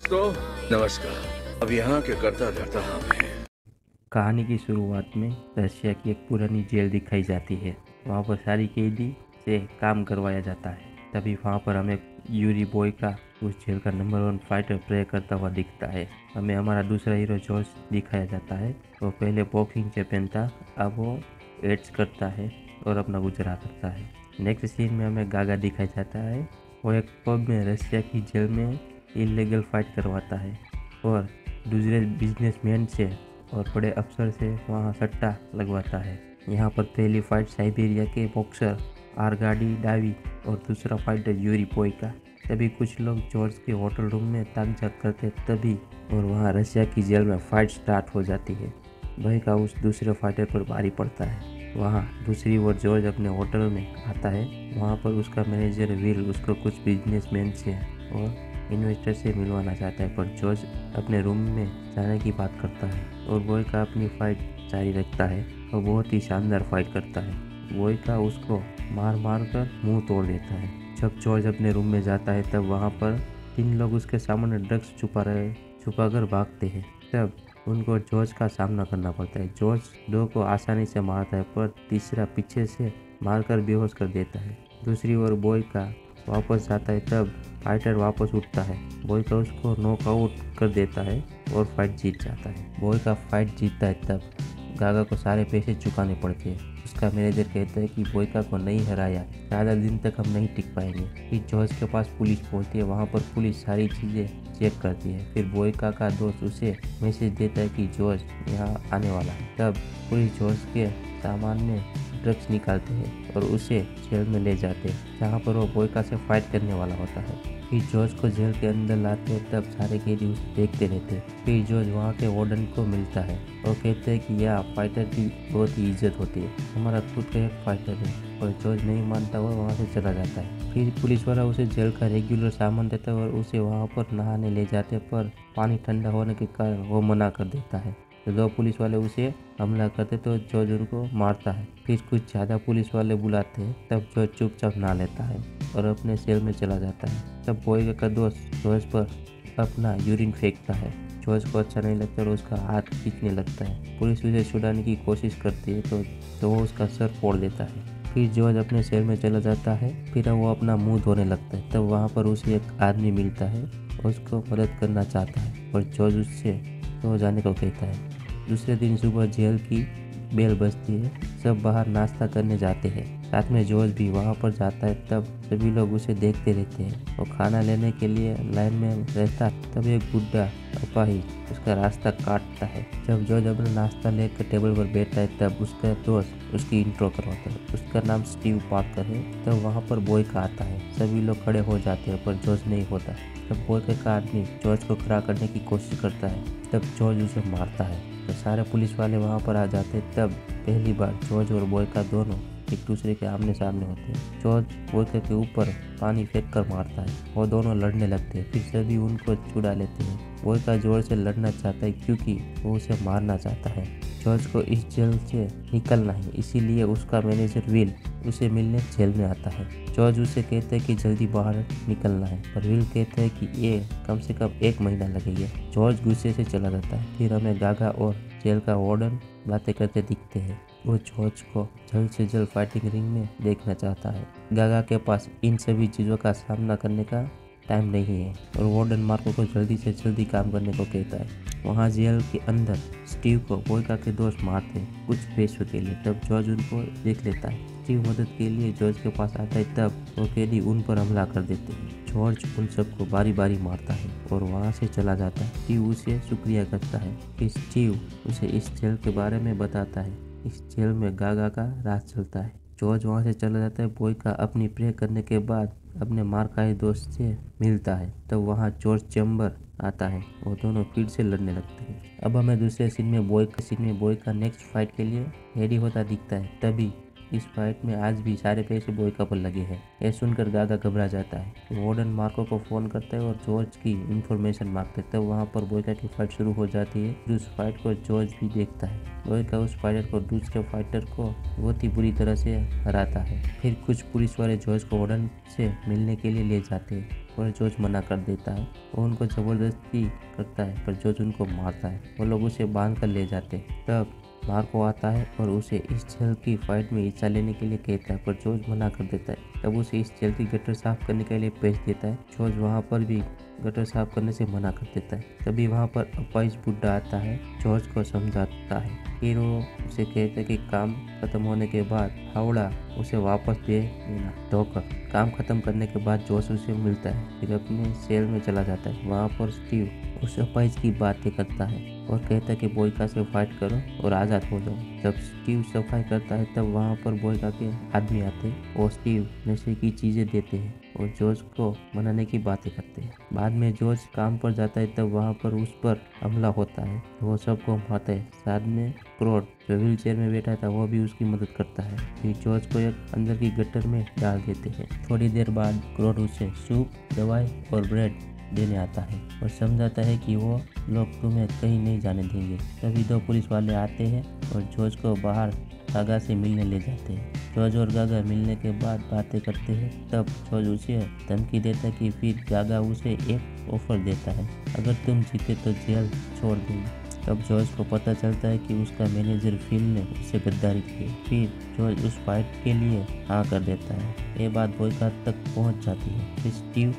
तो नमस्कार। अब यहाँ के करता धरता हम हैं। कहानी की शुरुआत में रशिया की एक पुरानी जेल दिखाई जाती है। वहाँ पर सारी कैदी से काम करवाया जाता है। तभी वहाँ पर हमें यूरी बॉय का उस जेल का नंबर 1 फाइटर प्रे करता हुआ दिखता है। हमें हमारा दूसरा हीरो जॉर्ज दिखाया जाता है। वो पहले बॉक्सिंग चैंपियन था, अब वो एड्स करता है और अपना गुजारा करता है। नेक्स्ट सीन में हमें गागा दिखाया जाता है। वो एक पब में रशिया की जेल में इलीगल फाइट करवाता है और दूसरे बिजनेसमैन से और बड़े अफसर से वहाँ सट्टा लगवाता है। यहाँ पर पहली फाइट साइबेरिया के बॉक्सर आरगाडी डावी और दूसरा फाइटर यूरी बॉय का। तभी कुछ लोग जॉर्ज के होटल रूम में ताक झाक करते तभी और वहाँ रशिया की जेल में फाइट स्टार्ट हो जाती है। भय का उस दूसरे फाइटर पर भारी पड़ता है। वहाँ दूसरी ओर जॉर्ज अपने होटल में आता है। वहाँ पर उसका मैनेजर विल उसको कुछ बिजनेसमैन से और इन्वेस्टर से मिलवाना चाहता है, पर जॉर्ज अपने रूम में जाने की बात करता है और बॉय का अपनी फाइट जारी रखता है और बहुत ही शानदार फाइट करता है। बॉय का उसको मार मार कर मुंह तोड़ देता है। जब जॉर्ज अपने रूम में जाता है तब वहाँ पर 3 लोग उसके सामने ड्रग्स छुपा कर भागते हैं। तब उनको जॉर्ज का सामना करना पड़ता है। जॉर्ज 2 को आसानी से मारता है, पर तीसरा पीछे से मारकर बेहोश कर देता है। दूसरी ओर बॉय का वापस जाता है, तब फाइटर वापस उठता है। बॉय का उसको नॉकआउट कर देता है और फाइट जीत जाता है। बॉय का फाइट जीतता है तब गागा को सारे पैसे चुकाने पड़ते हैं। उसका मैनेजर कहता है कि बॉयका को नहीं हराया, ज़्यादा दिन तक हम नहीं टिक पाएंगे। फिर जॉर्ज के पास पुलिस पहुंचती है। वहाँ पर पुलिस सारी चीज़ें चेक करती है। फिर बॉयका का दोस्त उसे मैसेज देता है कि जॉर्ज यहाँ आने वाला है। तब पुलिस जॉर्ज के सामान में ड्रग्स निकालते हैं और उसे जेल में ले जाते हैं, जहाँ पर वो बॉयका से फाइट करने वाला होता है। फिर जॉर्ज को जेल के अंदर लाते हैं, तब सारे कैदी उसे देखते रहते हैं। फिर जॉर्ज वहाँ के वार्डन को मिलता है और कहते हैं कि यह फाइटर की बहुत ही इज्जत होती है, हमारा खुद का एक फाइटर है। और जॉर्ज नहीं मानता हुआ वहाँ से चला जाता है। फिर पुलिस वाला उसे जेल का रेगुलर सामान देता है और उसे वहाँ पर नहाने ले जाते हैं, पर पानी ठंडा होने के कारण वो मना कर देता है। तो 2 पुलिस वाले उसे हमला करते तो जॉर्ज उनको मारता है। फिर कुछ ज़्यादा पुलिस वाले बुलाते हैं, तब जॉर्ज चुपचाप नहा लेता है और अपने सेल में चला जाता है। तब बॉय का दोस्त जॉर्ज पर अपना यूरिन फेंकता है। जॉर्ज को अच्छा नहीं लगता और उसका हाथ खींचने लगता है। पुलिस उसे छुड़ाने की कोशिश करती है तो वो उसका सर फोड़ देता है। फिर जॉर्ज अपने सेल में चला जाता है। फिर वो अपना मुंह धोने लगता है। तब वहाँ पर उसे एक आदमी मिलता है और उसको मदद करना चाहता है, और जॉर्ज उससे तो जाने को कहता है। दूसरे दिन सुबह जेल की बेल बजती है। सब बाहर नाश्ता करने जाते हैं, साथ में जॉर्ज भी वहाँ पर जाता है। तब सभी लोग उसे देखते रहते हैं। वो खाना लेने के लिए लाइन में रहता है। तब एक बुढ़ा अपाहिज उसका रास्ता काटता है। जब जॉर्ज अपना नाश्ता लेकर टेबल पर बैठता है, तब उसका दोस्त उसकी इंट्रो करवाता है। उसका नाम स्टीव पार्कर है। तब वहाँ पर बॉय का आता है। सभी लोग खड़े हो जाते हैं, पर जॉर्ज नहीं होता। तब बॉय का आदमी जॉर्ज को खड़ा करने की कोशिश करता है। तब जॉर्ज उसे मारता है। तो सारे पुलिस वाले वहाँ पर आ जाते हैं। तब पहली बार जॉर्ज और बॉय का दोनों एक दूसरे के आमने सामने होते हैं। जॉर्ज बॉय के ऊपर पानी फेंक कर मारता है। वो दोनों लड़ने लगते हैं। फिर सभी उनको छुड़ा लेते हैं। बॉय का जॉर्ज से लड़ना चाहता है क्योंकि वो उसे मारना चाहता है। जॉर्ज को इस जेल से निकलना है, इसीलिए उसका मैनेजर विल उसे मिलने जेल में आता है। जॉर्ज उसे कहते हैं कि जल्दी बाहर निकलना है, पर विल कहते हैं कि ये कम से कम 1 महीना लगेगा। जॉर्ज गुस्से से चला जाता है। फिर हमें गागा और जेल का वार्डन बातें करते दिखते हैं। वो जॉर्ज को जल्द से जल्द फाइटिंग रिंग में देखना चाहता है। गागा के पास इन सभी चीज़ों का सामना करने का टाइम नहीं है और वार्डन मार्को को जल्दी से जल्दी काम करने को कहता है। वहाँ जेल के अंदर स्टीव को बॉयका के दोस्त मारते हैं कुछ पैसों के लिए। तब जॉर्ज उनको देख लेता है। स्टीव मदद के लिए जॉर्ज के पास आता है। तब वो कैदी उन पर हमला कर देते हैं। जॉर्ज उन सबको बारी बारी मारता है और वहाँ से चला जाता है। स्टीव उसे शुक्रिया करता है। फिर स्टीव उसे इस जेल के बारे में बताता है। इस जेल में गागा का राज चलता है। जॉर्ज वहाँ से चला जाता है। बॉयका अपनी प्रे करने के बाद अपने मार खाए दोस्त से मिलता है। तब वहाँ जॉर्ज चैम्बर आता है। वो दोनों फिर से लड़ने लगते हैं। अब हमें दूसरे सीन में बॉय का नेक्स्ट फाइट के लिए रेडी होता दिखता है। तभी इस फाइट में आज भी सारे पैसे बोयका पर लगे हैं। यह सुनकर गागा घबरा जाता है। वार्डन मार्को को फोन करता है और जॉर्ज की इंफॉर्मेशन मांगते हैं। तब वहाँ पर बोयका की फाइट शुरू हो जाती है। फिर उस फाइट को जॉर्ज भी देखता है। बोयका उस फाइटर को दूसरे फाइटर को बहुत ही बुरी तरह से हराता है। फिर कुछ पुलिस वाले जॉर्ज को वार्डन से मिलने के लिए ले जाते हैं और जॉर्ज मना कर देता है। वो उनको जबरदस्ती करता है पर जॉर्ज उनको मारता है। वो लोग उसे बांध कर ले जाते हैं। तब मार्को आता है और उसे इस जेल की फाइट में हिस्सा लेने के लिए कहता है पर जॉर्ज मना कर देता है। तब उसे इस जेल की गटर साफ करने के लिए भेज देता है। जॉर्ज वहाँ पर भी गटर साफ करने से मना कर देता है। तभी वहाँ पर अपाइज बुड्ढा आता है, जॉर्ज को समझाता है। फिर वो उसे कहता है कि काम खत्म होने के बाद हावड़ा उसे वापस दे देना। धोकर काम खत्म करने के बाद जॉर्ज उसे मिलता है। फिर अपने सेल में चला जाता है। वहाँ पर स्टीव उस अपाइज की बातें करता है और कहता है कि बोयका से फाइट करो और आज़ाद हो जाओ। जब स्टीव सफाई करता है तब वहाँ पर बोयका के आदमी आते हैं और स्टीव नशे की चीज़ें देते हैं और जॉर्ज को मनाने की बातें करते हैं। बाद में जॉर्ज काम पर जाता है तब वहाँ पर उस पर हमला होता है। वो सबको मारता है। साथ में क्रोड जो व्हील चेयर में बैठा था वो भी उसकी मदद करता है। फिर जॉर्ज को एक अंदर की गटर में डाल देते हैं। थोड़ी देर बाद क्रोड उसे सूप, दवाई और ब्रेड देने आता है और समझाता है कि वो लोग तुम्हें कहीं नहीं जाने देंगे। तभी दो पुलिस वाले आते हैं और जॉर्ज को बाहर गागा से मिलने ले जाते हैं। जॉर्ज और गागा मिलने के बाद बातें करते हैं। तब जॉर्ज उसे धमकी देता है कि फिर गागा उसे एक ऑफर देता है, अगर तुम जीते तो जेल छोड़ देंगे। तब जॉर्ज को पता चलता है कि उसका मैनेजर फिल ने उससे गद्दारी की। फिर जॉर्ज उस फाइट के लिए हाँ कर देता है। ये बात बोयका तक पहुंच जाती है। फिर स्टीव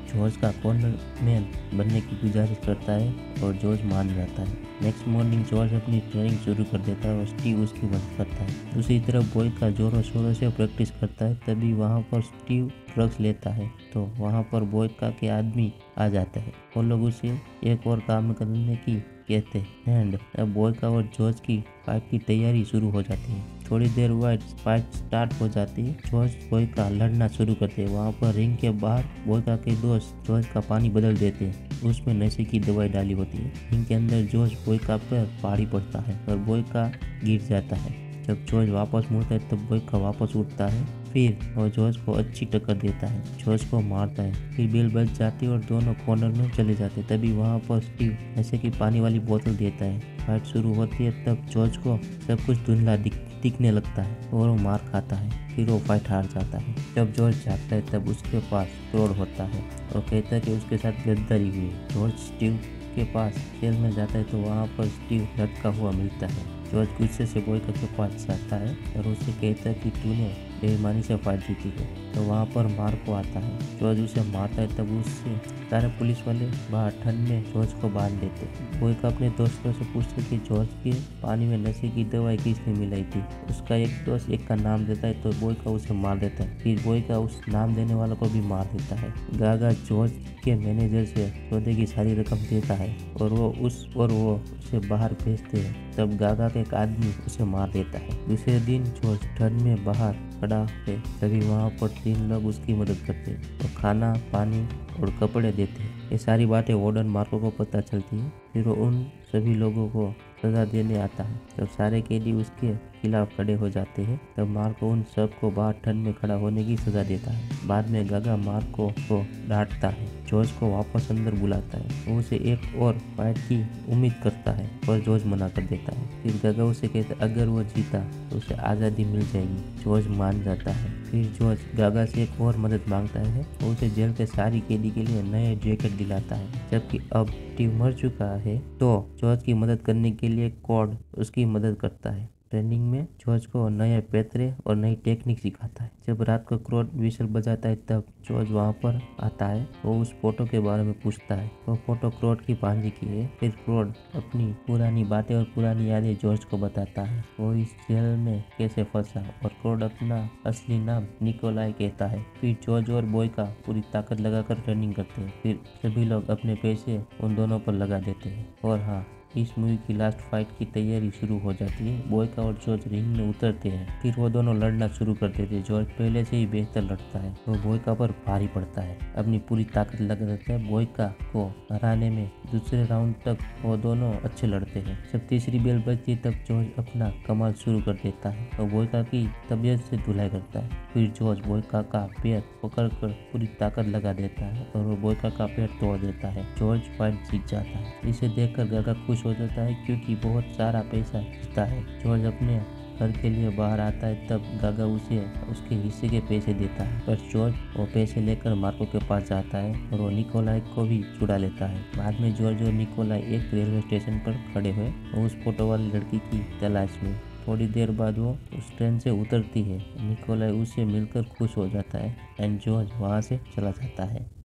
जॉर्ज का कॉर्नर मैन बनने की गुजारिश करता है और जॉर्ज मान जाता है। नेक्स्ट मॉर्निंग जॉर्ज अपनी ट्रेनिंग शुरू कर देता है और स्टीव उसकी मदद करता है। दूसरी तरफ बोयका जोरों शोरों से प्रैक्टिस करता है। तभी वहाँ पर स्टीव ड्रग्स लेता है तो वहाँ पर बोयका के आदमी आ जाता है। वो लोग उसे एक और काम करने की कहते हैं एंड अब बोयका और जॉर्ज की फाइट की तैयारी शुरू हो जाती है। थोड़ी देर बाद फाइट स्टार्ट हो जाती है। जॉर्ज बोयका लड़ना शुरू करते हैं। वहाँ पर रिंग के बाहर बोयका के दोस्त जॉर्ज का पानी बदल देते हैं। उसमें नशे की दवाई डाली होती है। रिंग के अंदर जॉर्ज बोयका पर पहाड़ी पड़ता है और बोयका गिर जाता है। जब जॉर्ज वापस मुड़ता है तब बोयका वापस उठता है। फिर वो जॉर्ज को अच्छी टक्कर देता है। जॉर्ज को मारता है। फिर बेल बज जाती है और दोनों कॉर्नर में चले जाते हैं। तभी वहाँ पर स्टीव नशे की पानी वाली बोतल देता है। फाइट शुरू होती है। तब जॉर्ज को सब कुछ धुंधला दिखने लगता है और वो मार खाता है। फिर वो फाइट हार जाता है। जब जॉर्ज जागता है तब उसके पास क्रोड होता है और कहता है कि उसके साथ गद्दारी हुई। जॉर्ज स्टीव के पास जेल में जाता है तो वहाँ पर स्टीव लटका हुआ मिलता है। जॉर्ज गुस्से से बोयका के पास जाता है और उससे कहता है कि तूने बेईमानी से फाइट जीती है। तो वहाँ पर मार्को आता है। जॉर्ज उसे मारता है। तब उससे सारे पुलिस वाले बाहर ठंड में जॉर्ज को बांध देते। बोयका अपने दोस्तों से पूछते कि जॉर्ज के पानी में नशे की दवाई किसने मिलाई थी। उसका एक दोस्त एक का नाम देता है तो बोयका उसे मार देता है। फिर बोयका उस नाम देने वालों को भी मार देता है। गागा जॉर्ज के मैनेजर से सौदे की सारी रकम देता है और वो उसे बाहर भेजते हैं। तब गागा का एक आदमी उसे मार देता है। दूसरे दिन जॉर्ज ठंड में बाहर खड़ा है। तभी वहाँ पर 3 लोग उसकी मदद करते हैं और खाना, पानी और कपड़े देते हैं। ये सारी बातें वार्डन मार्को को पता चलती है। फिर वो उन सभी लोगों को सजा देने आता है। जब सारे कैदी उसके खिलाफ खड़े हो जाते हैं तब मार्को उन सबको बाहर ठंड में खड़ा होने की सजा देता है। बाद में गागा मार्को को डांटता है। जॉर्ज को वापस अंदर बुलाता है। वो उसे एक और फाइट की उम्मीद करता है पर जॉर्ज मना कर देता है। फिर गागा उसे कहता है अगर वो जीता तो उसे आज़ादी मिल जाएगी। जॉर्ज मान जाता है। फिर जॉर्ज गागा से एक और मदद मांगता है। वो उसे जेल के सारी कैदी के लिए नए जैकेट दिलाता है। जबकि अब स्टीव मर चुका है तो जॉर्ज की मदद करने के लिए कॉड उसकी मदद करता है। ट्रेनिंग में जॉर्ज को नए पैतरे और नई टेक्निक सिखाता है। जब रात को क्रोड विशल बजाता है तब जॉर्ज वहाँ पर आता है। वो उस फोटो के बारे में पूछता है। वो फोटो क्रोड की भांजी की है। फिर क्रोड अपनी पुरानी बातें और पुरानी यादें जॉर्ज को बताता है। वो इस जेल में कैसे फंसा और क्रोड अपना असली नाम निकोलाई कहता है। फिर जॉर्ज और बोयका पूरी ताकत लगाकर ट्रेनिंग करते हैं। फिर सभी लोग अपने पैसे उन दोनों पर लगा देते हैं और हाँ, इस मूवी की लास्ट फाइट की तैयारी शुरू हो जाती है। बोयका और जॉर्ज रिंग में उतरते हैं। फिर वो दोनों लड़ना शुरू कर देते हैं। जॉर्ज पहले से ही बेहतर लड़ता है। वो बोयका पर भारी पड़ता है, अपनी पूरी ताकत लगा देता है। बोयका को हराने में दूसरे राउंड तक वो दोनों अच्छे लड़ते हैं। जब तीसरी बेल बजती तब जॉर्ज अपना कमाल शुरू कर देता है और बोयका की तबीयत से धुलाई करता है। फिर जॉर्ज बोयका का पैर पकड़कर पूरी ताकत लगा देता है और वो बोयका का पैर तोड़ देता है। जॉर्ज फाइट जीत जाता है। इसे देखकर गागा खुश हो जाता है क्योंकि बहुत सारा पैसा जीता है। जॉर्ज अपने घर के लिए बाहर आता है तब गागा उसे उसके हिस्से के पैसे देता है, पर जॉर्ज वो पैसे लेकर मार्को के पास जाता है और वो निकोलाई को भी छुड़ा लेता है। बाद में जॉर्ज और निकोलाई एक रेलवे स्टेशन पर खड़े हुए और उस फोटो वाली लड़की की तलाश में। थोड़ी देर बाद वो उस ट्रेन से उतरती है। निकोलाई उससे मिलकर खुश हो जाता है एंड जॉर्ज वहाँ से चला जाता है।